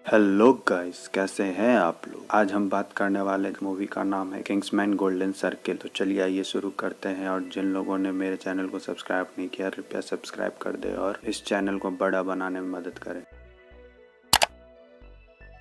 Hello guys, कैसे हैं आप लोग। आज हम बात करने वाले मूवी का नाम है किंग्समैन गोल्डन सर्किल। तो चलिए आइए शुरू करते हैं। और जिन लोगों ने मेरे चैनल को सब्सक्राइब नहीं किया, कृपया सब्सक्राइब कर दे और इस चैनल को बड़ा बनाने में मदद करें।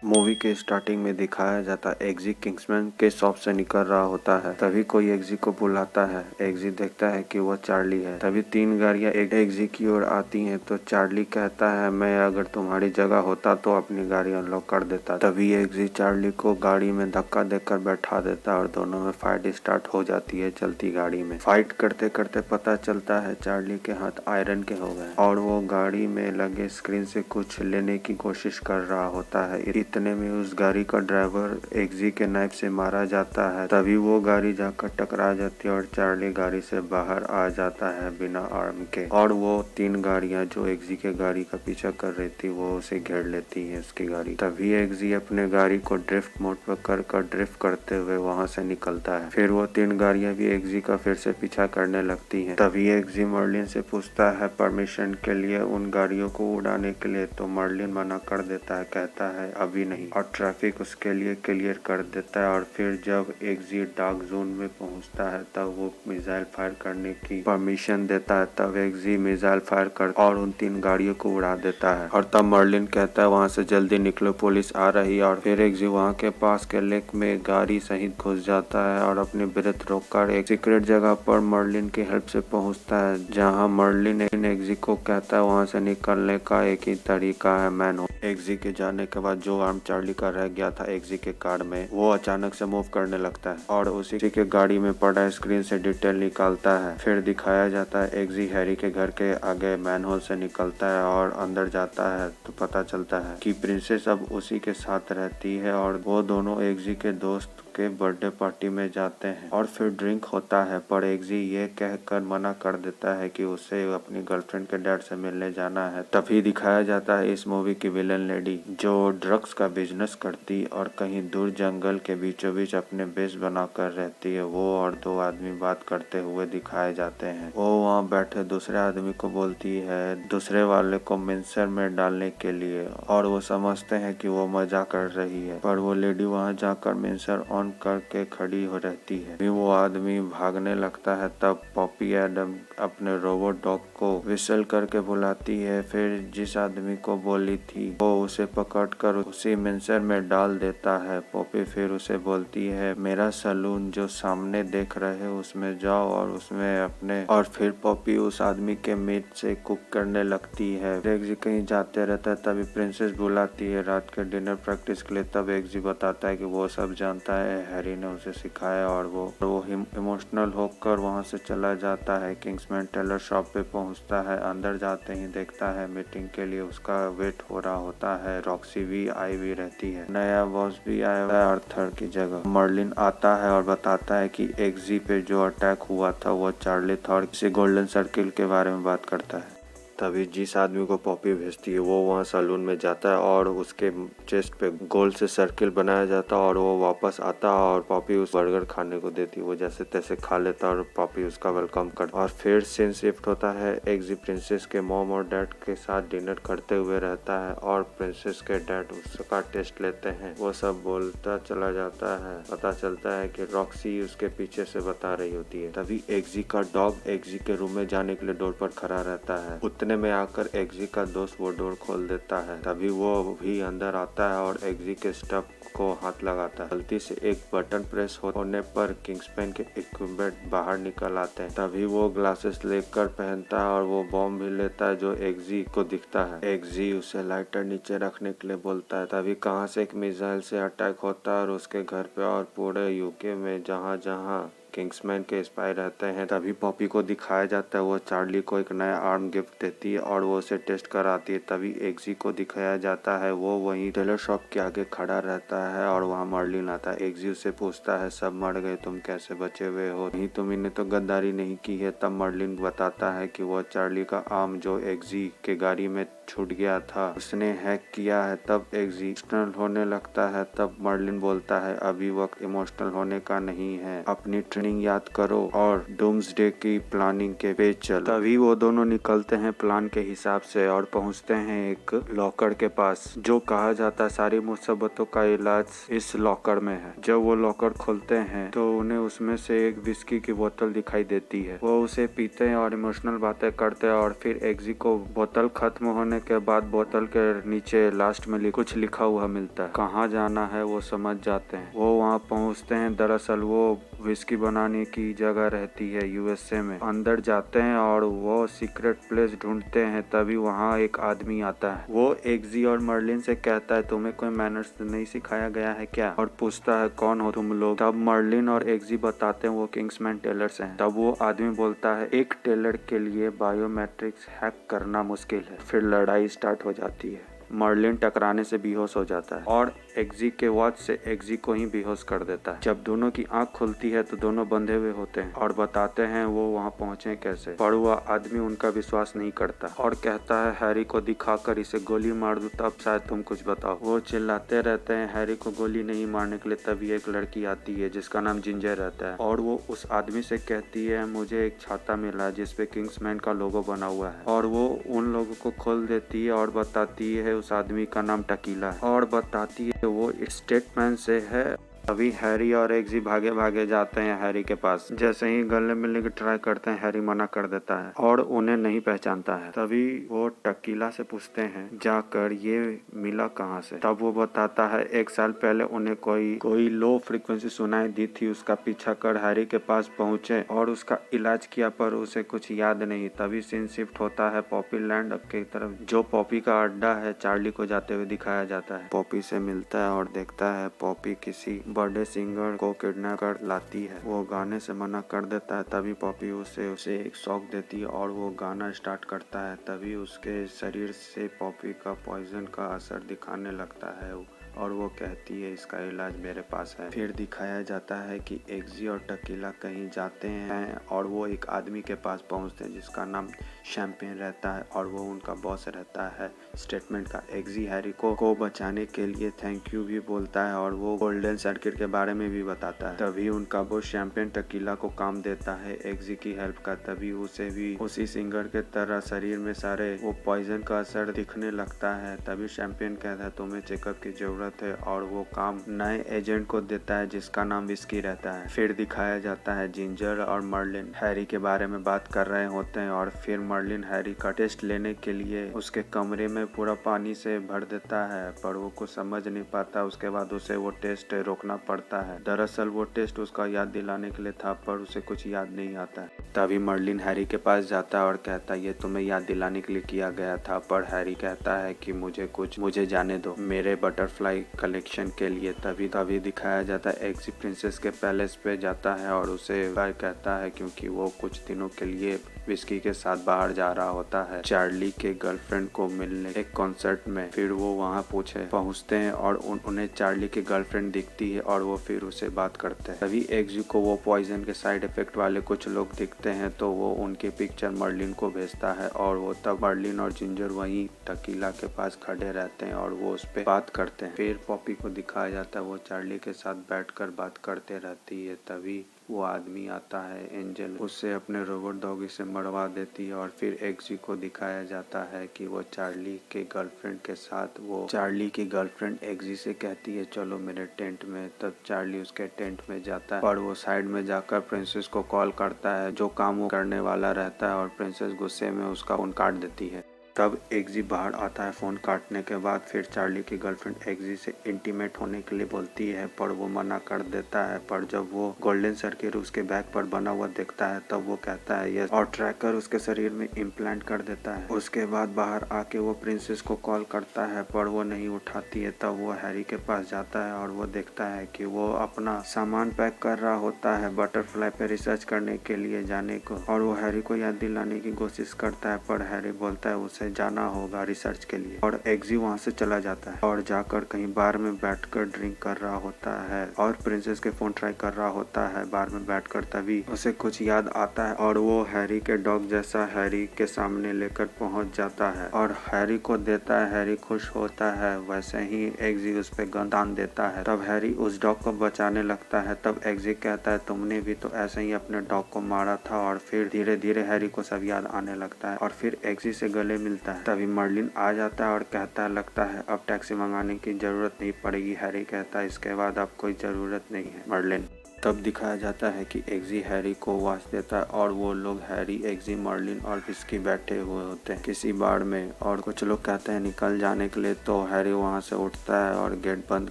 मूवी के स्टार्टिंग में दिखाया जाता है एग्जी किंग्समैन के शॉप से निकल रहा होता है। तभी कोई एग्जी को बुलाता है। एग्जी देखता है कि वो चार्ली है। तभी 3 गाड़ियां एग्जी की ओर आती हैं। तो चार्ली कहता है, मैं अगर तुम्हारी जगह होता तो अपनी गाड़ी अनलॉक कर देता। तभी एग्जी चार्ली को गाड़ी में धक्का देकर बैठा देता और दोनों में फाइट स्टार्ट हो जाती है चलती गाड़ी में। फाइट करते करते पता चलता है चार्ली के हाथ आयरन के हो गए और वो गाड़ी में लगे स्क्रीन से कुछ लेने की कोशिश कर रहा होता है। इतने में उस गाड़ी का ड्राइवर एग्जी के नाइफ से मारा जाता है। तभी वो गाड़ी जाकर टकरा जाती है और चार्ली गाड़ी से बाहर आ जाता है बिना आर्म के। और वो 3 गाड़ियां जो एग्जी के गाड़ी का पीछा कर रही थी वो उसे घेर लेती है उसकी गाड़ी। तभी एग्जी अपने गाड़ी को ड्रिफ्ट मोड पर कर ड्रिफ्ट करते हुए वहां से निकलता है। फिर वो 3 गाड़ियां भी एग्जी का फिर से पीछा करने लगती है। तभी एग्जी मर्लिन से पूछता है परमिशन के लिए उन गाड़ियों को उड़ाने के लिए। तो मर्लिन मना कर देता है, कहता है अभी नहीं, और ट्रैफिक उसके लिए क्लियर कर देता है। और फिर जब एग्जी डार्क जोन में पहुंचता है तब वो मिसाइल फायर करने की परमिशन देता है। तब एग्जी मिसाइल फायर कर और उन 3 गाड़ियों को उड़ा देता है। और तब मर्लिन कहता है वहां से जल्दी निकलो, पुलिस आ रही है। और फिर एग्जी वहां के पास के लेक में गाड़ी सहित घुस जाता है और अपनी ब्रेथ रोककर एक सीक्रेट जगह पर मर्लिन की हेल्प से पहुंचता है, जहां मर्लिन एग्जी को कहता है वहां से निकलने का एक ही तरीका है, मैन। एग्जी के जाने के बाद जो आर्म चार्ली का रह गया था एग्जी के कार में, वो अचानक से मूव करने लगता है और उसी के गाड़ी में पड़ा स्क्रीन से डिटेल निकालता है। फिर दिखाया जाता है एग्जी हैरी के घर के आगे मैनहोल से निकलता है और अंदर जाता है। तो पता चलता है कि प्रिंसेस अब उसी के साथ रहती है और वो दोनों एग्जी के दोस्त के बर्थडे पार्टी में जाते हैं और फिर ड्रिंक होता है। पर एग्जी ये कहकर मना कर देता है कि उसे अपनी गर्लफ्रेंड के डैड से मिलने जाना है। तभी दिखाया जाता है इस मूवी की विलन लेडी जो ड्रग्स का बिजनेस करती और कहीं दूर जंगल के बीचों बीच अपने बेस बनाकर रहती है। वो और 2 आदमी बात करते हुए दिखाए जाते हैं। वो वहाँ बैठे दूसरे आदमी को बोलती है दूसरे वाले को मिक्सर में डालने के लिए, और वो समझते हैं कि वो मजाक कर रही है। पर वो लेडी वहाँ जाकर मिक्सर ऑन करके खड़ी हो रहती है। फिर वो आदमी भागने लगता है। तब पॉपी एडम अपने रोबोट डॉग को विसल करके बुलाती है। फिर जिस आदमी को बोली थी वो उसे पकड़कर उसी मिक्सर में डाल देता है। पॉपी फिर उसे बोलती है मेरा सलून जो सामने देख रहे हो उसमें जाओ और उसमें अपने, और फिर पॉपी उस आदमी के मीट से कुक करने लगती है। एग्जी कहीं जाते रहता है। तभी प्रिंसेस बुलाती है रात के डिनर प्रैक्टिस के लिए। तब एग्जी बताता है कि वो सब जानता है, हैरी ने उसे सिखाया। और वो इमोशनल होकर वहां से चला जाता है। किंग्समैन टेलर शॉप पे पहुंचता है। अंदर जाते ही देखता है मीटिंग के लिए उसका वेट हो रहा होता है। रॉक्सी भी आई हुई रहती है, नया बॉस भी आया है आर्थर की जगह। मर्लिन आता है और बताता है कि एग्जी पे जो अटैक हुआ था वो चार्ली था और किसी गोल्डन सर्किल के बारे में बात करता है। तभी जिस आदमी को पॉपी भेजती है वो वहाँ सैलून में जाता है और उसके चेस्ट पे गोल से सर्किल बनाया जाता है और वो वापस आता है और पॉपी उस बर्गर खाने को देती है। वो जैसे तैसे खा लेता है और पॉपी उसका वेलकम करता है। और फिर सीन शिफ्ट होता है एग्जी प्रिंसेस के मॉम और डैड के साथ डिनर करते हुए रहता है और प्रिंसेस के डैड उसका टेस्ट लेते हैं। वो सब बोलता चला जाता है। पता चलता है कि रॉक्सी उसके पीछे से बता रही होती है। तभी एग्जी का डॉग एग्जी के रूम में जाने के लिए डोर पर खड़ा रहता है। उतने में आकर एग्जी का दोस्त वो डोर खोल देता है। तभी वो भी अंदर आता है और एग्जी के स्टफ को हाथ लगाता है। गलती से एक बटन प्रेस होने पर किंग्समैन के इक्विपमेंट बाहर निकल आते हैं। तभी वो ग्लासेस लेकर पहनता है और वो बॉम्ब भी लेता है जो एग्जी को दिखता है। एग्जी उसे लाइटर नीचे रखने के लिए बोलता है। तभी कहां से एक मिसाइल से अटैक होता है और उसके घर पे और पूरे यूके में जहां जहां किंग्समैन के स्पाई रहते हैं। तभी पॉपी को दिखाया जाता है वो चार्ली को एक नया आर्म गिफ्ट देती है और वो उसे टेस्ट कराती है। तभी एग्जी को दिखाया जाता है वो वहीं टेलर शॉप के आगे खड़ा रहता है और वहाँ मर्लिन आता है। एग्जी उससे पूछता है सब मर गए, तुम कैसे बचे हुए हो? नहीं, तुमने तो गद्दारी नहीं की है। तब मर्लिन बताता है कि वो चार्ली का आर्म जो एग्जी के गाड़ी में छूट गया था, उसने हैक किया है। तब एग्जी इमोशनल होने लगता है। तब मर्लिन बोलता है अभी वक्त इमोशनल होने का नहीं है, अपनी ट्रेनिंग याद करो और डूम्सडे की प्लानिंग के पे चलो। तभी वो दोनों निकलते हैं प्लान के हिसाब से और पहुंचते हैं एक लॉकर के पास, जो कहा जाता है सारी मुसीबतों का इलाज इस लॉकर में है। जब वो लॉकर खोलते हैं तो उन्हें उसमें से एक विस्की की बोतल दिखाई देती है। वो उसे पीते हैं और इमोशनल बातें करते हैं और फिर एग्जी को बोतल खत्म होने के बाद बोतल के नीचे लास्ट में कुछ लिखा हुआ मिलता है। कहाँ जाना है वो समझ जाते हैं। वो वहाँ पहुँचते हैं। दरअसल वो विस्की बनाने की जगह रहती है यूएसए में। अंदर जाते हैं और वो सीक्रेट प्लेस ढूंढते हैं। तभी वहाँ एक आदमी आता है। वो एग्जी और मर्लिन से कहता है तुम्हें कोई मैनर्स नहीं सिखाया गया है क्या, और पूछता है कौन हो तुम लोग। तब मर्लिन और एग्जी बताते हैं वो किंग्समैन टेलर्स हैं। तब वो आदमी बोलता है एक टेलर के लिए बायोमेट्रिक्स हैक करना मुश्किल है। फिर लड़ाई स्टार्ट हो जाती है। मर्लिन टकराने से बेहोश हो जाता है और एग्जी के वॉच से एग्जी को ही बेहोश कर देता है। जब दोनों की आंख खुलती है तो दोनों बंधे हुए होते हैं और बताते हैं वो वहां पहुंचे कैसे। पर वह आदमी उनका विश्वास नहीं करता और कहता है हैरी को दिखाकर इसे गोली मार दूं तब शायद तुम कुछ बताओ। वो चिल्लाते रहते हैं हैरी को गोली नहीं मारने के लिए। तभी एक लड़की आती है जिसका नाम जिंजर रहता है और वो उस आदमी से कहती है मुझे एक छाता मिला जिसपे किंग्समैन का लोगो बना हुआ है, और वो उन लोगों को खोल देती है और बताती है उस आदमी का नाम टकीला है और बताती है वो स्टेटमैन से है। अभी हैरी और एग्जी भागे भागे जाते हैं हैरी के पास। जैसे ही गले मिलने की ट्राई करते हैं हैरी मना कर देता है और उन्हें नहीं पहचानता है। तभी वो टकीला से पूछते हैं जाकर ये मिला कहाँ से। तब वो बताता है एक साल पहले उन्हें कोई लो फ्रीक्वेंसी सुनाई दी थी। उसका पीछा कर हैरी के पास पहुंचे और उसका इलाज किया पर उसे कुछ याद नहीं। तभी सीन शिफ्ट होता है पॉपी लैंड की तरफ, जो पॉपी का अड्डा है। चार्ली को जाते हुए दिखाया जाता है। पॉपी से मिलता है और देखता है पॉपी किसी बर्थडे सिंगर को किडनैप कर लाती है। वो गाने से मना कर देता है। तभी पॉपी उसे एक शॉक देती है और वो गाना स्टार्ट करता है। तभी उसके शरीर से पॉपी का पॉइजन का असर दिखाने लगता है और वो कहती है इसका इलाज मेरे पास है। फिर दिखाया जाता है कि एग्जी और टकीला कहीं जाते हैं और वो एक आदमी के पास पहुंचते हैं जिसका नाम शैम्पेन रहता है और वो उनका बॉस रहता है स्टेटमेंट का। एग्जी हैरी को बचाने के लिए थैंक यू भी बोलता है और वो गोल्डन सर्किट के बारे में भी बताता है। तभी उनका बॉस शैम्पेन टकीला को काम देता है एग्जी की हेल्प का। तभी उसे भी उसी सिंगर के तरह शरीर में सारे वो पॉइजन का असर दिखने लगता है। तभी शैम्पेन कहता है तुम्हें चेकअप की जरूरत है और वो काम नए एजेंट को देता है जिसका नाम विस्की रहता है। फिर दिखाया जाता है जिंजर और मर्लिन हैरी के बारे में बात कर रहे होते हैं और फिर मर्लिन हैरी का टेस्ट लेने के लिए उसके कमरे में पूरा पानी से भर देता है, पर वो कुछ समझ नहीं पाता। उसके बाद उसे वो टेस्ट रोकना पड़ता है। दरअसल वो टेस्ट उसका याद दिलाने के लिए था पर उसे कुछ याद नहीं आता। तभी मर्लिन हैरी के पास जाता है और कहता है ये तुम्हें याद दिलाने के लिए किया गया था। पर हैरी कहता है कि मुझे जाने दो मेरे बटरफ्लाई कलेक्शन के लिए। तभी दिखाया जाता है एग्जी प्रिंसेस के पैलेस पे जाता है और उसे कहता है क्योंकि वो कुछ दिनों के लिए विस्की के साथ बाहर जा रहा होता है चार्ली के गर्लफ्रेंड को मिलने एक कॉन्सर्ट में। फिर वो वहाँ पहुँचते हैं और उन्हें चार्ली की गर्लफ्रेंड दिखती है और वो फिर उसे बात करते हैं। तभी एग्जी को वो पॉइजन के साइड इफेक्ट वाले कुछ लोग दिखते हैं तो वो उनकी पिक्चर मर्लिन को भेजता है और वो तब मर्लिन और जिंजर वहीं टकीला के पास खड़े रहते हैं और वो उस पर बात करते हैं। फिर पॉपी को दिखाया जाता है वो चार्ली के साथ बैठकर बात करते रहती है। तभी वो आदमी आता है एंजल, उससे अपने रोबोट डॉगी से मरवा देती है और फिर एग्जी को दिखाया जाता है कि वो चार्ली के गर्लफ्रेंड के साथ वो चार्ली की गर्लफ्रेंड एग्जी से कहती है चलो मेरे टेंट में। तब चार्ली उसके टेंट में जाता है पर वो साइड में जाकर प्रिंसेस को कॉल करता है जो काम वो करने वाला रहता है और प्रिंसेस गुस्से में उसका फोन काट देती है। तब एग्जी बाहर आता है फोन काटने के बाद। फिर चार्ली की गर्लफ्रेंड एग्जी से इंटीमेट होने के लिए बोलती है पर वो मना कर देता है। पर जब वो गोल्डन सर्किट उसके बैक पर बना हुआ देखता है तब वो कहता है यस और ट्रैकर उसके शरीर में इम्प्लांट कर देता है। उसके बाद बाहर आके वो प्रिंसेस को कॉल करता है पर वो नहीं उठाती है। तब वो हैरी के पास जाता है और वो देखता है कि वो अपना सामान पैक कर रहा होता है बटरफ्लाई पे रिसर्च करने के लिए जाने को और वो हैरी को याद दिलाने की कोशिश करता है पर हैरी बोलता है उसे उसे जाना होगा रिसर्च के लिए। और एग्जी वहाँ से चला जाता है और जाकर कहीं बार में बैठकर ड्रिंक कर रहा होता है और प्रिंसेस के फोन ट्राई कर रहा होता है बार में बैठकर। तभी उसे कुछ याद आता है और वो हैरी के डॉग जैसा हैरी के सामने लेकर पहुंच जाता है और हैरी को देता है। हैरी खुश होता है। वैसे ही एग्जी उस पे गन तान देता है। तब हैरी उस डॉग को बचाने लगता है। तब एग्जी कहता है तुमने भी तो ऐसे ही अपने डॉग को मारा था। और फिर धीरे धीरे हैरी को सब याद आने लगता है और फिर एग्जी से गले मिलता है। तभी मर्लिन आ जाता है और कहता है लगता है अब टैक्सी मंगाने की जरूरत नहीं पड़ेगी। हैरी कहता है इसके बाद अब कोई जरूरत नहीं है मर्लिन। तब दिखाया जाता है कि एग्जी हैरी को आवाज देता है और वो लोग हैरी, एग्जी, मर्लिन और विस्की बैठे हुए होते हैं किसी बार में। और कुछ लोग कहते हैं निकल जाने के लिए। तो हैरी वहाँ से उठता है और गेट बंद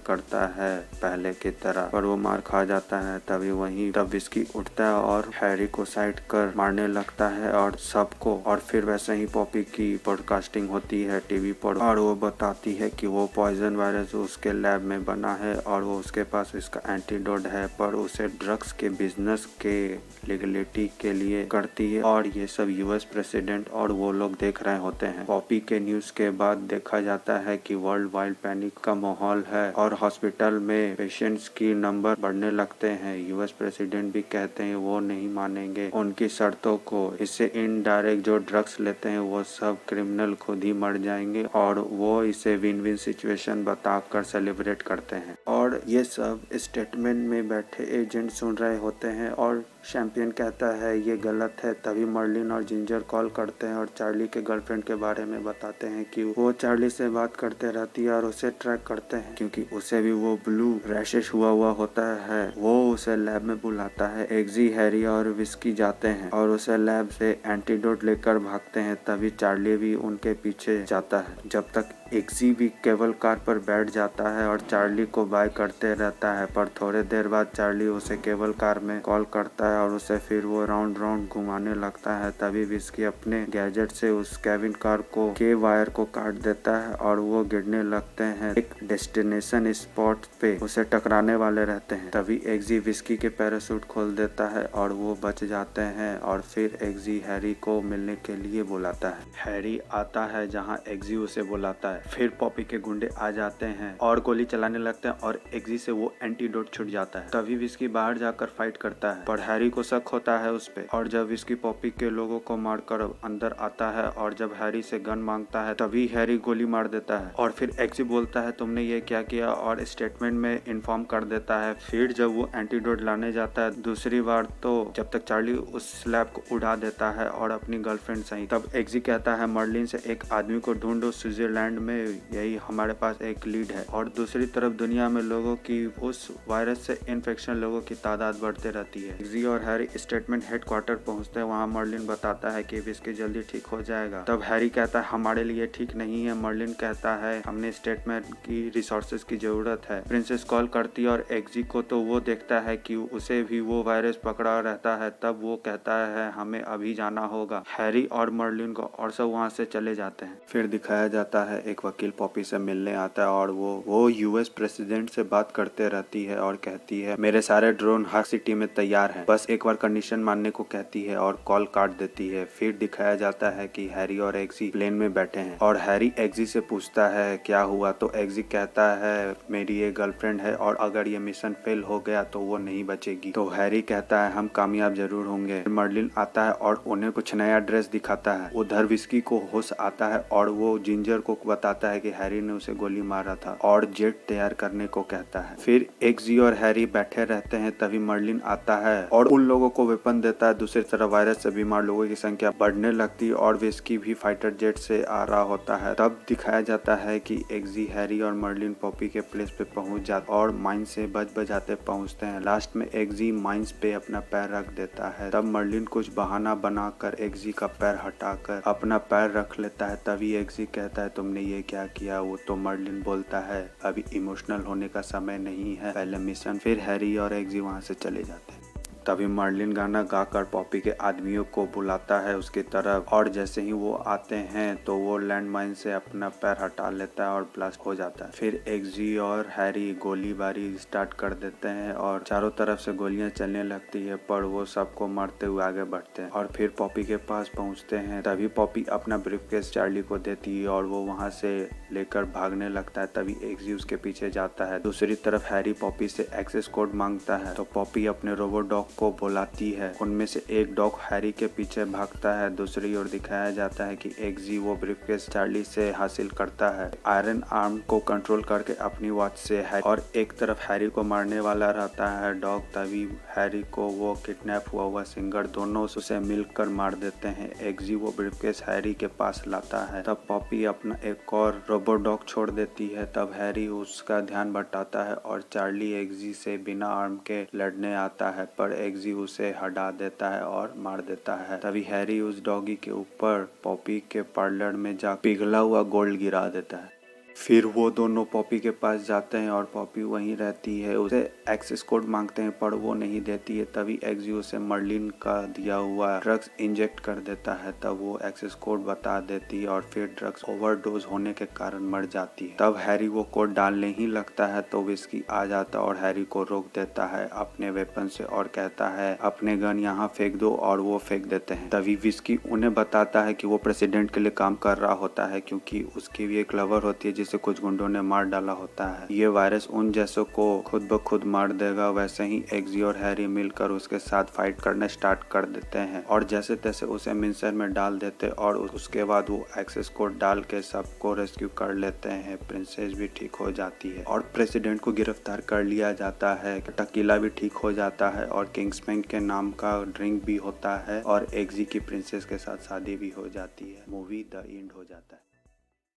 करता है पहले की तरह, पर वो मार खा जाता है। तब विस्की उठता है और हैरी को साइड कर मारने लगता है और सबको। और फिर वैसे ही पॉपी की पॉडकास्टिंग होती है टीवी पर और वो बताती है कि वो पॉइजन वायरस उसके लैब में बना है और वो उसके पास इसका एंटीडोट है, पर उसे ड्रग्स के बिजनेस के लीगलिटी के लिए करती है। और ये सब यूएस प्रेसिडेंट और वो लोग देख रहे होते हैं। पॉपी के न्यूज के बाद देखा जाता है कि वर्ल्ड वाइड पैनिक का माहौल है और हॉस्पिटल में पेशेंट्स की नंबर बढ़ने लगते हैं। यूएस प्रेसिडेंट भी कहते हैं वो नहीं मानेंगे उनकी शर्तों को। इससे इनडायरेक्ट जो ड्रग्स लेते हैं वो सब क्रिमिनल खुद ही मर जाएंगे और वो इसे विन विन सिचुएशन बताकर सेलिब्रेट करते हैं। और ये सब स्टेटमेंट में बैठे एजेंट सुन रहे होते हैं और चैंपियन कहता है ये गलत है। तभी मर्लिन और जिंजर कॉल करते हैं और चार्ली के गर्लफ्रेंड के बारे में बताते हैं कि वो चार्ली से बात करते रहती है और उसे ट्रैक करते हैं क्योंकि उसे भी वो ब्लू रैशेस हुआ होता है। वो उसे लैब में बुलाता है। एग्जी, हैरी और विस्की जाते हैं और उसे लैब से एंटीडोट लेकर भागते हैं। तभी चार्ली भी उनके पीछे जाता है। जब तक एग्जी भी केबल कार पर बैठ जाता है और चार्ली को बाय करते रहता है, पर थोड़े देर बाद चार्ली उसे केबल कार में कॉल करता है और उसे फिर वो राउंड राउंड घुमाने लगता है। तभी विस्की अपने गैजेट से उस केबिन कार को के वायर को काट देता है और वो गिरने लगते हैं। एक डेस्टिनेशन स्पॉट पे उसे टकराने वाले रहते हैं। तभी एग्जी विस्की के पैराशूट खोल देता है और वो बच जाते हैं। और फिर एग्जी हैरी को मिलने के लिए बुलाता है। हैरी आता है जहाँ एग्जी उसे बुलाता है। फिर पॉपी के गुंडे आ जाते हैं और गोली चलाने लगते हैं और एग्जी से वो एंटीडोट छूट जाता है। तभी विस्की बाहर जाकर फाइट करता है, पर हैरी को शक होता है उस पे। और जब विस्की पॉपी के लोगों को मारकर अंदर आता है और जब हैरी से गन मांगता है तभी हैरी गोली मार देता है। और फिर एग्जी बोलता है तुमने ये क्या किया और स्टेटमेंट में इन्फॉर्म कर देता है। फिर जब वो एंटीडोट लाने जाता है दूसरी बार, तो जब तक चार्ली उस स्लैब को उड़ा देता है और अपनी गर्लफ्रेंड सही। तब एग्जी कहता है मर्लिन से एक आदमी को ढूंढो स्विट्जरलैंड में, यही हमारे पास एक लीड है। और दूसरी तरफ दुनिया में लोगों की उस वायरस से इन्फेक्शन लोगों की तादाद बढ़ते रहती है। एग्जी और हैरी स्टेटमेंट हेडक्वार्टर पहुंचते हैं। वहाँ मर्लिन बताता है कि विस्की जल्दी ठीक हो जाएगा। तब हैरी कहता है हमारे लिए ठीक नहीं है। मर्लिन कहता है हमने स्टेटमेंट की रिसोर्सेज की जरूरत है। प्रिंसेस कॉल करती है और एग्जी को, तो वो देखता है कि उसे भी वो वायरस पकड़ा रहता है। तब वो कहता है हमें अभी जाना होगा। हैरी और मर्लिन को और सब वहाँ से चले जाते हैं। फिर दिखाया जाता है एक वकील पॉपी से मिलने आता है और वो यूएस प्रेसिडेंट से बात करते रहती है और कहती है मेरे सारे ड्रोन हर सिटी में तैयार हैं, बस एक बार कंडीशन मानने को कहती है और कॉल काट देती है। फिर दिखाया जाता है कि हैरी और एग्जी प्लेन में बैठे हैं और हैरी एग्जी से पूछता है क्या हुआ, तो एग्जी कहता है मेरी एक गर्लफ्रेंड है और अगर ये मिशन फेल हो गया तो वो नहीं बचेगी। तो हैरी कहता है हम कामयाब जरूर होंगे। मर्लिन आता है और उन्हें कुछ नया ड्रेस दिखाता है। उधर विस्की को होश आता है और वो जिंजर को बताता है कि हैरी ने उसे गोली मारा था और जेट तैयार करने को कहता है। फिर एग्जी और हैरी बैठे रहते हैं। तभी मर्लिन आता है और उन लोगों को वेपन देता है। दूसरी तरफ वायरस से बीमार लोगों की संख्या बढ़ने लगती है और विस्की भी फाइटर जेट से आ रहा होता है। तब दिखाया जाता है कि एग्जी, हैरी और मर्लिन पॉपी के प्लेस पे पहुंच जाते और माइन से बजाते पहुंचते हैं। लास्ट में एग्जी माइंस पे अपना पैर रख देता है। तब मर्लिन कुछ बहाना बनाकर एग्जी का पैर हटाकर अपना पैर रख लेता है। तभी एग्जी कहता है तुमने ये क्या किया। वो तो मर्लिन बोलता है अभी इमोशनल होने का समय नहीं है, पहले मिशन। फिर हैरी और एग्जी वहाँ से चले जाते हैं। तभी मर्लिन गाना गाकर पॉपी के आदमियों को बुलाता है उसकी तरफ, और जैसे ही वो आते हैं तो वो लैंडमाइन से अपना पैर हटा लेता है और ब्लास्ट हो जाता है। फिर एक्जी और हैरी गोलीबारी स्टार्ट कर देते हैं और चारों तरफ से गोलियां चलने लगती है, पर वो सबको मारते हुए आगे बढ़ते हैं और फिर पॉपी के पास पहुंचते हैं। तभी पॉपी अपना ब्रीफकेस चार्ली को देती है और वो वहां से लेकर भागने लगता है। तभी एक्जी उसके पीछे जाता है। दूसरी तरफ हैरी पॉपी से एक्सेस कोड मांगता है तो पॉपी अपने रोबो डॉग को बुलाती है। उनमें से एक डॉग हैरी के पीछे भागता है। दूसरी ओर दिखाया जाता है कि एक्जी वो ब्रीफकेस चार्ली से हासिल करता है, आयरन आर्म को कंट्रोल करके अपनी वॉच से है, और एक तरफ हैरी को मारने वाला रहता है डॉग। तभी हैरी को वो किडनैप हुआ सिंगर दोनों उसे मिलकर मार देते हैं। एक्जी वो ब्रीफकेस हैरी के पास लाता है। तब पॉपी अपना एक और रोबो डॉग छोड़ देती है। तब हैरी उसका ध्यान भटकाता है और चार्ली एक्जी से बिना आर्म के लड़ने आता है, पर एक्जी उसे हटा देता है और मार देता है। तभी हैरी उस डॉगी के ऊपर पॉपी के पार्लर में जा पिघला हुआ गोल्ड गिरा देता है। फिर वो दोनों पॉपी के पास जाते हैं और पॉपी वहीं रहती है। उसे एक्सेस कोड मांगते हैं पर वो नहीं देती है। तभी एक्जी उसे मर्लिन का दिया हुआ ड्रग्स इंजेक्ट कर देता है। तब वो एक्सेस कोड बता देती है और फिर ड्रग्स ओवरडोज होने के कारण मर जाती है। तब हैरी वो कोड डालने ही लगता है तो विस्की आ जाता और हैरी को रोक देता है अपने वेपन से और कहता है अपने गन यहाँ फेंक दो, और वो फेंक देते हैं। तभी विस्की उन्हें बताता है कि वो प्रेसिडेंट के लिए काम कर रहा होता है क्योंकि उसकी भी एक लवर होती है जिसे कुछ गुंडों ने मार डाला होता है। ये वायरस उन जैसों को खुद ब खुद मार देगा। वैसे ही एक्जी और हैरी मिलकर उसके साथ फाइट करना स्टार्ट कर देते हैं और जैसे तैसे उसे मिंसर में डाल देते और उसके बाद वो एक्सेस कोड डाल के सबको रेस्क्यू कर लेते हैं। प्रिंसेस भी ठीक हो जाती है और प्रेसिडेंट को गिरफ्तार कर लिया जाता है। टकीला भी ठीक हो जाता है और किंग्समैन के नाम का ड्रिंक भी होता है और एक्जी की प्रिंसेस के साथ शादी भी हो जाती है। मूवी द एंड हो जाता है।